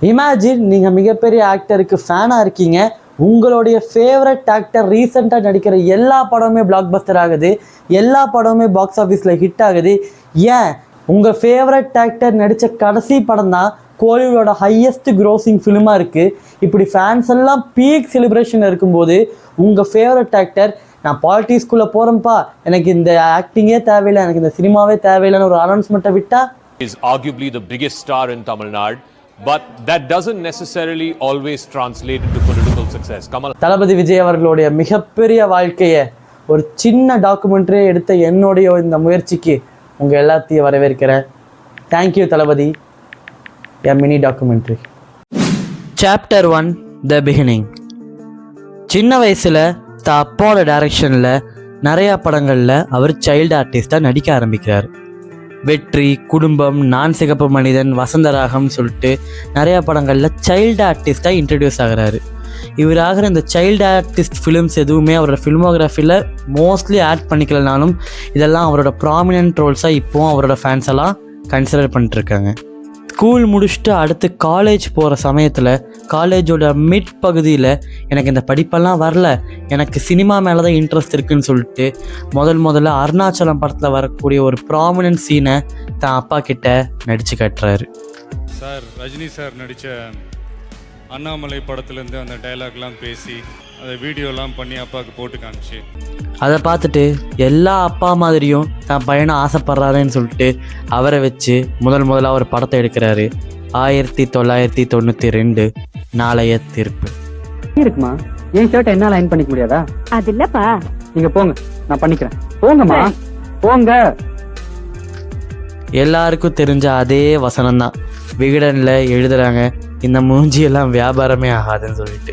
Imagine நீங்கள் மிகப்பெரிய ஆக்டருக்கு ஃபேனாக இருக்கீங்க, உங்களுடைய ஃபேவரட் ஆக்டர் ரீசெண்டாக நடிக்கிற எல்லா படமுமே பிளாக் பஸ்டர் ஆகுது, எல்லா படமுமே பாக்ஸ் ஆஃபீஸில் ஹிட் ஆகுது. ஏன் உங்கள் ஃபேவரட் ஆக்டர் நடித்த கடைசி படம் தான் கோலிவுட்டோட ஹையஸ்ட் க்ரோசிங் ஃபிலிமாக இருக்குது. இப்படி ஃபேன்ஸ் எல்லாம் பீக் செலிப்ரேஷன் இருக்கும்போது உங்கள் ஃபேவரட் ஆக்டர் நான் பாலிட்டிக்ஸ்குள்ளே போகிறேன்ப்பா, எனக்கு இந்த ஆக்டிங்கே தேவையில்லை, எனக்கு இந்த சினிமாவே தேவையில்லைன்னு ஒரு அனௌன்ஸ்மெண்ட்டை விட்டா is arguably the biggest star in Tamil Nadu, but that doesn't necessarily always translate into political success. தளபதி விஜய் அவர்களுடைய மிகப்பெரிய வாழ்க்கையை ஒரு சின்ன டாக்குமெண்ட்ரியை எடுத்த என்னுடைய இந்த முயற்சிக்கு உங்கள் எல்லாத்தையும் வரவேற்கிறேன். Thank you Thalapathy. A mini documentary. Chapter 1 the beginning. சின்ன வயசில் அப்பாவோட டைரக்ஷனில் நிறையா படங்களில் அவர் சைல்டு ஆர்டிஸ்டாக நடிக்க ஆரம்பிக்கிறார். வெற்றி, குடும்பம், நான் சிகப்பு மனிதன், வசந்தராகம் சொல்லிட்டு நிறையா படங்களில் சைல்டு ஆர்டிஸ்டாக இன்ட்ரடியூஸ் ஆகிறாரு. இவர் ஆகிற இந்த சைல்டு ஆர்டிஸ்ட் ஃபிலிம்ஸ் எதுவுமே அவரோட ஃபிலிமோகிராஃபியில் மோஸ்ட்லி ஆட் பண்ணிக்கலனாலும் இதெல்லாம் அவரோட ப்ராமினன்ட் ரோல்ஸாக இப்போவும் அவரோட ஃபேன்ஸ் எல்லாம் கன்சிடர் பண்ணிட்டுருக்காங்க. ஸ்கூல் முடிச்சுட்டு அடுத்து காலேஜ் போகிற சமயத்தில் காலேஜோட மிட் பகுதியில் எனக்கு இந்த படிப்பெல்லாம் வரல, எனக்கு சினிமா மேலே தான் இன்ட்ரெஸ்ட் இருக்குதுன்னு சொல்லிட்டு முதல்ல அருணாச்சலம் படத்தில் வரக்கூடிய ஒரு ப்ராமினன்ட் சீனை தான் அப்பா கிட்ட நடித்து கட்டுறாரு. சார் ரஜினி சார் நடித்த அண்ணாமலை படத்துலேருந்து அந்த டைலாக்லாம் பேசி அதை வீடியோலாம் பண்ணி அப்பாவுக்கு போட்டு காமிச்சு அதை பார்த்துட்டு எல்லா அப்பா மாதிரியும் தான் பையனை ஆசைப்படுறாருன்னு சொல்லிட்டு அவரை வச்சு முதல்ல ஒரு படத்தை எடுக்கிறாரு. 1992 நாளைய தீர்ப்பு. இருக்குமா என் ஷர்ட் என்ன லைன் பண்ணிக்க முடியாதா? அது இல்லப்பா. நீங்க போங்க, நான் பண்ணிக்கிறேன். போங்கம்மா போங்க. எல்லாருக்கும் தெரிஞ்ச அதே வசனம் தான் விகடனில் எழுதுறாங்க. இந்த மூஞ்சியெல்லாம் வியாபாரமே ஆகாதுன்னு சொல்லிட்டு,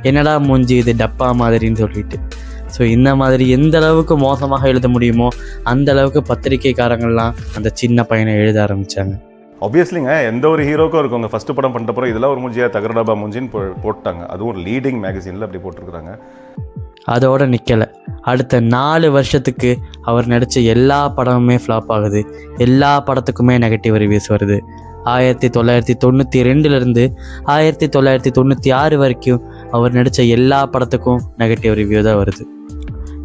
என்னடா மூஞ்சி இது டப்பா மாதிரின்னு சொல்லிட்டு. ஸோ இந்த மாதிரி எந்த அளவுக்கு மோசமாக எழுத முடியுமோ அந்த அளவுக்கு பத்திரிகைக்காரங்கள்லாம் அந்த சின்ன பையனை எழுத ஆரம்பித்தாங்க. ஆப்வியஸ்லிங்க எந்த ஒரு ஹீரோக்கும் இருக்குங்க, ஃபஸ்ட்டு படம் பண்ணிட்டப்பறம் இதெல்லாம் ஒரு மூஞ்சியாக தகரடபா மூஞ்சின்னு போட்டாங்க. அதுவும் ஒரு லீடிங் மேகசினில் அப்படி போட்டிருக்கிறாங்க. அதோடு நிற்கலை. அடுத்த 4 வருஷத்துக்கு அவர் நடித்த எல்லா படமுமே ஃப்ளாப் ஆகுது, எல்லா படத்துக்குமே நெகட்டிவ் ரிவ்யூஸ் வருது. 1992 1996 வரைக்கும் அவர் நடித்த எல்லா படத்துக்கும் நெகட்டிவ் ரிவ்யூ தான் வருது.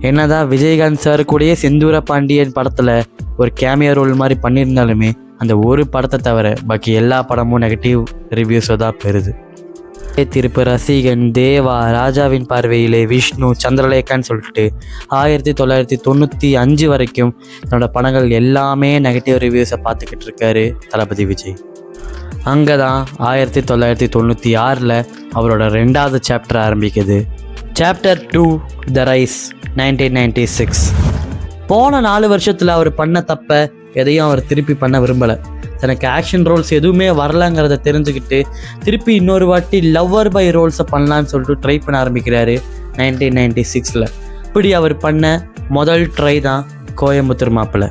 என்னதான் விஜயகாந்த் சார் கூடயே செந்தூர பாண்டியன் படத்தில் ஒரு கேமியோ ரோல் மாதிரி பண்ணியிருந்தாலுமே அந்த ஒரு படத்தை தவிர பாக்கி எல்லா படமும் நெகட்டிவ் ரிவ்யூஸை தான் பெறுது. திருப்பு, ரசிகன், தேவா, ராஜாவின் பார்வையிலே, விஷ்ணு, சந்திரலேகான்னு சொல்லிட்டு 1995 வரைக்கும் தன்னோட படங்கள் எல்லாமே நெகட்டிவ் ரிவ்யூஸை பார்த்துக்கிட்டு இருக்காரு தளபதி விஜய். அங்கே தான் 1996 அவரோட 2வது சாப்டர் ஆரம்பிக்குது. Chapter 2 the rise 1996. போன 4 வருஷத்தில் அவர் பண்ண தப்பை எதையும் அவர் திருப்பி பண்ண விரும்பலை. தனக்கு ஆக்ஷன் ரோல்ஸ் எதுவுமே வரலங்கிறத தெரிஞ்சுக்கிட்டு திருப்பி இன்னொரு வாட்டி லவ்வர் பை ரோல்ஸை பண்ணலான்னு சொல்லிட்டு ட்ரை பண்ண ஆரம்பிக்கிறாரு 1996. இப்படி அவர் பண்ண முதல் ட்ரை தான் கோயம்புத்தூர் மாப்பிள்ளை.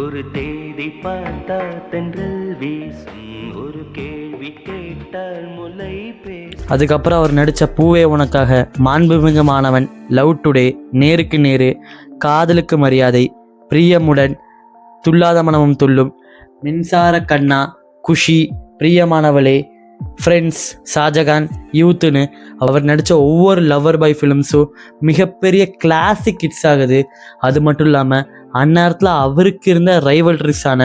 ஒரு தேதி பார்த்தா தென்றல் வீசும், ஒரு கேள்வி கேட்டால் முல்லை பேசும். அதுக்கப்புறம் அவர் நடித்த பூவே உனக்காக, மாண்புமிகு மாணவன், லவ் டுடே, நேருக்கு நேரு, காதலுக்கு மரியாதை, பிரியமுடன், துல்லாத மனமும் துள்ளும், மின்சார கண்ணா, குஷி, பிரியமானவளே, ஃப்ரெண்ட்ஸ், ஷாஜகான், யூத்துன்னு அவர் நடித்த ஒவ்வொரு லவ்வர் பாய் ஃபிலிம்ஸும் மிகப்பெரிய கிளாசிக் ஹிட்ஸ் ஆகுது. அது மட்டும் இல்லாமல் அந்நேரத்தில் அவருக்கு இருந்த ரைவல்ரிஸான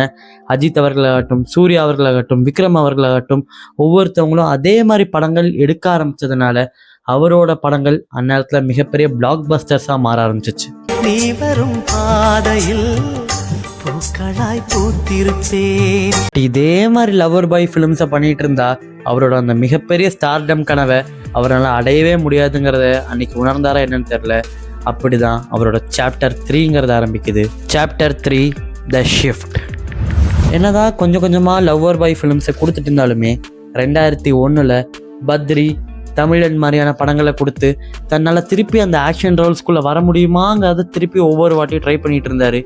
அஜித் அவர்களாகட்டும், சூர்யா அவர்களாகட்டும், விக்ரம் அவர்களாகட்டும் ஒவ்வொருத்தவங்களும் அதே மாதிரி படங்கள் எடுக்க ஆரம்பித்ததுனால அவரோட படங்கள் அந்நேரத்தில் மிகப்பெரிய பிளாக் பஸ்டர்ஸாக மாற ஆரம்பிச்சிச்சு. நீ வரும் பாதையில் இதே மாதிரி லவ்வர் பாய் ஃபிலிம்ஸை பண்ணிட்டு இருந்தா அவரோட அந்த மிகப்பெரிய ஸ்டார்டம் கனவை அவரால் அடையவே முடியாதுங்கிறத அன்னைக்கு உணர்ந்தாரா என்னன்னு தெரியல. அப்படிதான் அவரோட சாப்டர் 3ங்கிறது ஆரம்பிக்குது. சாப்டர் 3 த ஷிஃப்ட். என்னதான் கொஞ்சம் கொஞ்சமாக லவ்வர் பாய் ஃபிலிம்ஸை கொடுத்துட்டு இருந்தாலுமே 2001 பத்ரி, தமிழன் மாதிரியான படங்களை கொடுத்து தன்னால் திருப்பி அந்த ஆக்ஷன் ரோல்ஸ்குள்ளே வர முடியுமாங்கிறத திருப்பி ஒவ்வொரு வாட்டியும் ட்ரை பண்ணிகிட்டு இருந்தார்.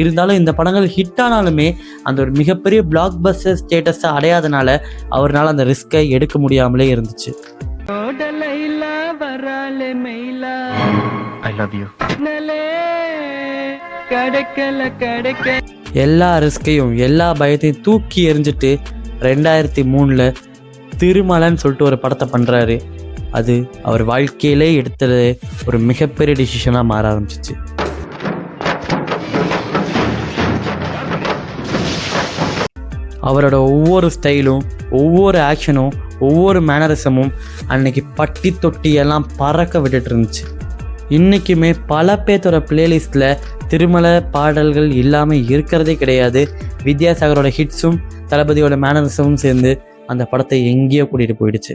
இருந்தாலும் இந்த படங்கள் ஹிட் ஆனாலுமே அந்த ஒரு மிகப்பெரிய பிளாக் பஸ்டர் ஸ்டேட்டஸை அடையாதனால அவரால் அந்த ரிஸ்கை எடுக்க முடியாமலே இருந்துச்சு. எல்லா ரிஸ்கையும் எல்லா பயத்தையும் தூக்கி எறிஞ்சிட்டு 2003 திருமலைன்னு சொல்லிட்டு ஒரு படத்தை பண்ணுறாரு. அது அவர் வாழ்க்கையிலே எடுத்தது ஒரு மிகப்பெரிய டிசிஷனாக மாற ஆரம்பிச்சிச்சு. அவரோட ஒவ்வொரு ஸ்டைலும், ஒவ்வொரு ஆக்ஷனும், ஒவ்வொரு மேனரிசமும் அன்னைக்கு பட்டி தொட்டியெல்லாம் பறக்க விட்டுட்டு இருந்துச்சு. இன்றைக்குமே பல பேர்த்தோட பிளேலிஸ்ட்டில் திருமலை பாடல்கள் இல்லாமல் இருக்கிறதே கிடையாது. வித்யாசாகரோட ஹிட்ஸும் தளபதியோட மேனரிசமும் சேர்ந்து அந்த படத்தை எங்கேயோ கூட்டிகிட்டு போயிடுச்சு.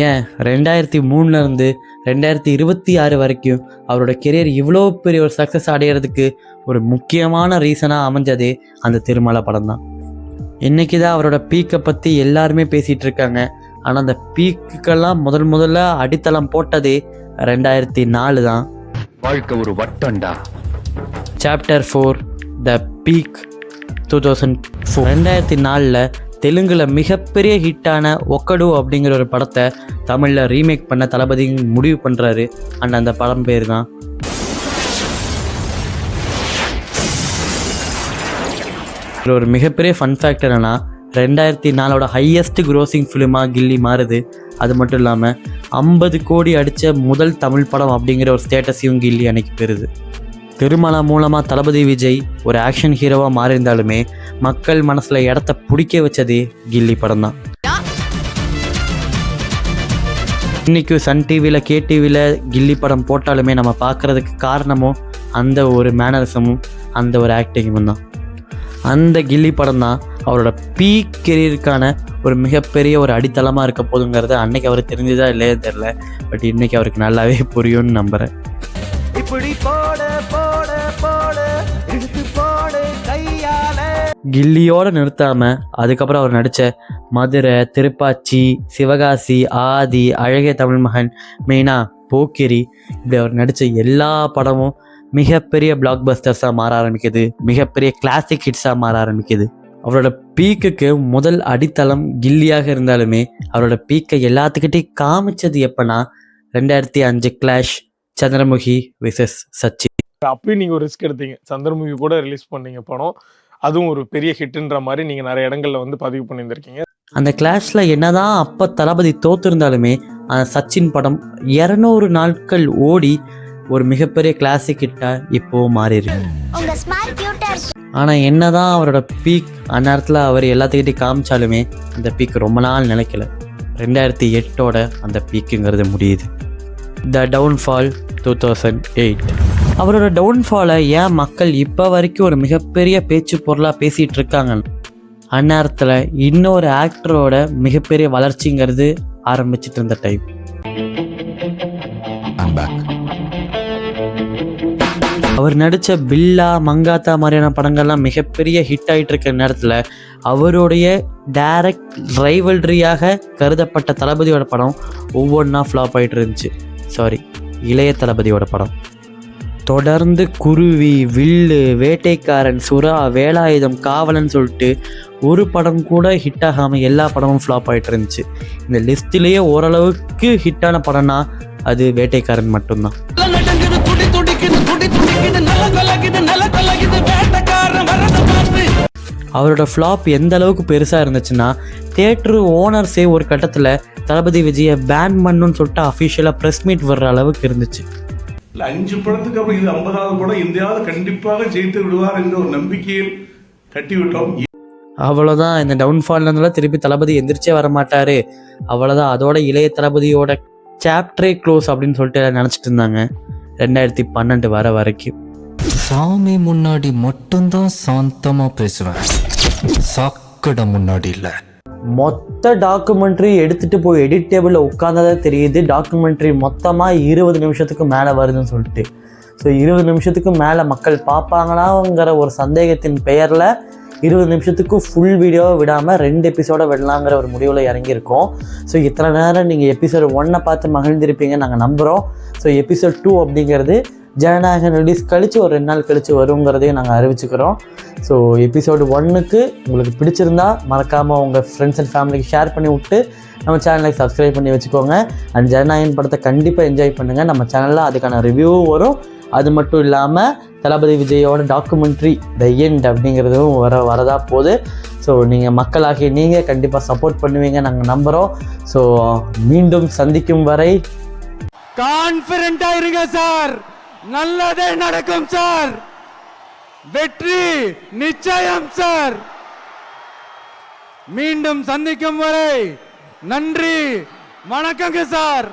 ஏன் 2003 2026 வரைக்கும் அவரோட கெரியர் இவ்வளோ பெரிய ஒரு சக்ஸஸ் அடையிறதுக்கு ஒரு முக்கியமான ரீசனாக அமைஞ்சதே அந்த திருமலை படம் தான். இன்றைக்கி தான் அவரோட பீக்கை பற்றி எல்லாருமே பேசிகிட்டு இருக்காங்க. ஆனால் அந்த பீக்குக்கெல்லாம் முதல்ல அடித்தளம் போட்டதே 2004 தான். வாழ்க்கை ஒரு வட்டண்டா. Chapter 4 the peak 2004. 2004 தெலுங்குல மிகப்பெரிய ஹிட்டான ஒக்கடு அப்படிங்கிற ஒரு படத்தை தமிழில் ரீமேக் பண்ண தளபதி முடிவு பண்ணுறாரு. அண்ட் அந்த படம் பேர் தான் ஒரு மிகப்பெரிய ஃபன் ஃபேக்டர் என்னன்னா 2004 ஹையஸ்ட் க்ரோசிங் ஃபிலிமாக கில்லி மாறுது. அது மட்டும் இல்லாமல் 50 கோடி அடித்த முதல் தமிழ் படம் அப்படிங்கிற ஒரு ஸ்டேட்டஸையும் கில்லி அன்னைக்கு பெறுது. திருமலை மூலமாக தளபதி விஜய் ஒரு ஆக்ஷன் ஹீரோவாக மாறியிருந்தாலுமே மக்கள் மனசில் இடத்த பிடிக்க வச்சதே கில்லி படம் தான். இன்றைக்கி சன் டிவியில் KTVயில் கில்லி படம் போட்டாலுமே நம்ம பார்க்குறதுக்கு காரணமும் அந்த ஒரு மேனரிசமும் அந்த ஒரு ஆக்டிங்கும் தான். அந்த கில்லி படம் தான் அவரோட பீக் கெரியருக்கான ஒரு மிகப்பெரிய ஒரு அடித்தளமாக இருக்க போதுங்கிறது அன்னைக்கு அவர் தெரிஞ்சதா இல்லையே தெரில. பட் இன்றைக்கி அவருக்கு நல்லாவே புரியும்னு நம்புகிறேன். கில்லியோடு நிறுத்தாமல் அதுக்கப்புறம் அவர் நடித்த மதுரை, திருப்பாச்சி, சிவகாசி, ஆதி, அழகிய தமிழ் மகன், மெயினாக போக்கிரி, இப்படி அவர் நடித்த எல்லா படமும் மிகப்பெரிய பிளாக் பஸ்டர்ஸாக மாற ஆரம்பிக்குது. மிகப்பெரிய கிளாசிக் ஹிட்ஸாக மாற ஆரம்பிக்குது. அவரோட பீக்குக்கு முதல் அடித்தளம் கில்லியாக இருந்தாலுமே அவரோட பீக்கை எல்லாத்துக்கிட்டையும் காமிச்சது எப்போனா 2005 கிளாஷ், சந்திரமுகி விசஸ் சச்சின். அப்பயும் நீங்கள் ஒரு ரிஸ்க் எடுத்தீங்க, சந்திரமுகி கூட ரிலீஸ் பண்ணீங்க படம், அதுவும் ஒரு பெரிய ஹிட்ன்ற மாதிரி நீங்கள் நிறைய இடங்களில் வந்து பதிவு பண்ணியிருந்திருக்கீங்க. அந்த கிளாஷில் என்னதான் அப்போ தளபதி தோற்றிருந்தாலுமே அந்த சச்சின் படம் 200 நாட்கள் ஓடி ஒரு மிகப்பெரிய கிளாசிக் ஹிட்டாக இப்போது மாறியிருக்கு. ஆனால் என்னதான் அவரோட பீக் அந்நேரத்தில் அவர் எல்லாத்துக்கிட்டையும் காமிச்சாலுமே அந்த பீக் ரொம்ப நாள் நிலைக்கல. 2008 அந்த பீக்குங்கிறது முடியுது. த டவுன்ஃபால் 2008. அவரோட டவுன்ஃபாலை ஏன் மக்கள் இப்போ வரைக்கும் ஒரு மிகப்பெரிய பேச்சு பொருளாக பேசிகிட்டு இருக்காங்க? அந்நேரத்தில் இன்னொரு ஆக்டரோட மிகப்பெரிய வளர்ச்சிங்கிறது ஆரம்பிச்சிட்டு இருந்த டைம். அவர் நடித்த பில்லா, மங்காத்தா மாதிரியான படங்கள்லாம் மிகப்பெரிய ஹிட் ஆகிட்டு இருக்கிற நேரத்தில் அவருடைய டைரக்ட் ரைவல்ரியாக கருதப்பட்ட தளபதியோட படம் ஒவ்வொன்றா ஃப்ளாப் ஆகிட்டு இருந்துச்சு. இளைய தளபதியோட படம் தொடர்ந்து குருவி, வில்லு, வேட்டைக்காரன், சுறா, வேலாயுதம், காவலன் சொல்லிட்டு ஒரு படம் கூட ஹிட் ஆகாமல் எல்லா படமும் ஃப்ளாப் ஆகிட்டு இருந்துச்சு. இந்த லிஸ்ட்லேயே ஓரளவுக்கு ஹிட்டான படம்னா அது வேட்டைக்காரன் மட்டும்தான். அவரோட ஃப்ளாப் எந்த அளவுக்கு பெருசாக இருந்துச்சுன்னா தியேட்டரு ஓனர்ஸே ஒரு கட்டத்தில் தளபதி விஜயை பேன் பண்ணுன்னு சொல்லிட்டு அஃபிஷியலாக ப்ரெஸ் மீட் வர்ற அளவுக்கு இருந்துச்சு. 5 படத்துக்கு அப்புறம் இது 50வது படம், இந்தியாவில் கண்டிப்பாக ஜெயித்து விடுவார் என்ற ஒரு நம்பிக்கையில் கட்டிவிட்டோம். அவ்வளோதான், இந்த டவுன்ஃபால்னால திருப்பி தளபதி எந்திரிச்சே வரமாட்டார், அவ்வளோதான், அதோட இளைய தளபதியோட சாப்டரே க்ளோஸ் அப்படின்னு சொல்லிட்டு நினச்சிட்டு இருந்தாங்க. 2012 வர வரைக்கும் சாமி முன்னாடி மட்டும்தான் சாந்தமா பேசுவேன், சாக்கடை முன்னாடி இல்லை. மொத்த டாக்குமெண்ட்ரி எடுத்துகிட்டு போய் எடிட் டேபிளில் உட்காந்ததே தெரியுது. டாக்குமெண்ட்ரி மொத்தமாக 20 நிமிஷத்துக்கு மேலே வருதுன்னு சொல்லிட்டு. ஸோ 20 நிமிஷத்துக்கு மேலே மக்கள் பார்ப்பாங்களாங்கிற ஒரு சந்தேகத்தின் பெயரில் 20 நிமிஷத்துக்கு ஃபுல் வீடியோவை விடாமல் 2 எபிசோட விடலாங்கிற ஒரு முடிவில் இறங்கியிருக்கோம். ஸோ இத்தனை நேரம் நீங்கள் எபிசோட் 1 பார்த்து மகிழ்ந்திருப்பீங்க நாங்கள் நம்புகிறோம். ஸோ எபிசோட் 2 அப்படிங்கிறது ஜனநாயகம் ரிலீஸ் கழித்து ஒரு 2 நாள் கழித்து வருங்கிறதையும் நாங்கள் அறிவிச்சுக்கிறோம். ஸோ எபிசோடு 1க்கு உங்களுக்கு பிடிச்சிருந்தா மறக்காமல் உங்கள் ஃப்ரெண்ட்ஸ் அண்ட் ஃபேமிலிக்கு ஷேர் பண்ணி விட்டு நம்ம சேனலுக்கு சப்ஸ்கிரைப் பண்ணி வச்சுக்கோங்க. அண்ட் ஜனநாயகன் படத்தை கண்டிப்பாக என்ஜாய் பண்ணுங்கள். நம்ம சேனலில் அதுக்கான ரிவ்யூவும் வரும். அது மட்டும் இல்லாமல் தளபதி விஜயோட டாக்குமெண்ட்ரி த எண்ட் அப்படிங்கிறதும் வரதா போகுது. ஸோ நீங்கள் மக்களாகி நீங்கள் கண்டிப்பாக சப்போர்ட் பண்ணுவீங்க நாங்கள் நம்புகிறோம். ஸோ மீண்டும் சந்திக்கும் வரை கான்ஃபிடென்ட்டா இருங்க சார், நல்லதே நடக்கும் சார், வெற்றி நிச்சயம் சார். மீண்டும் சந்திக்கும் வரை நன்றி, வணக்கங்க சார்.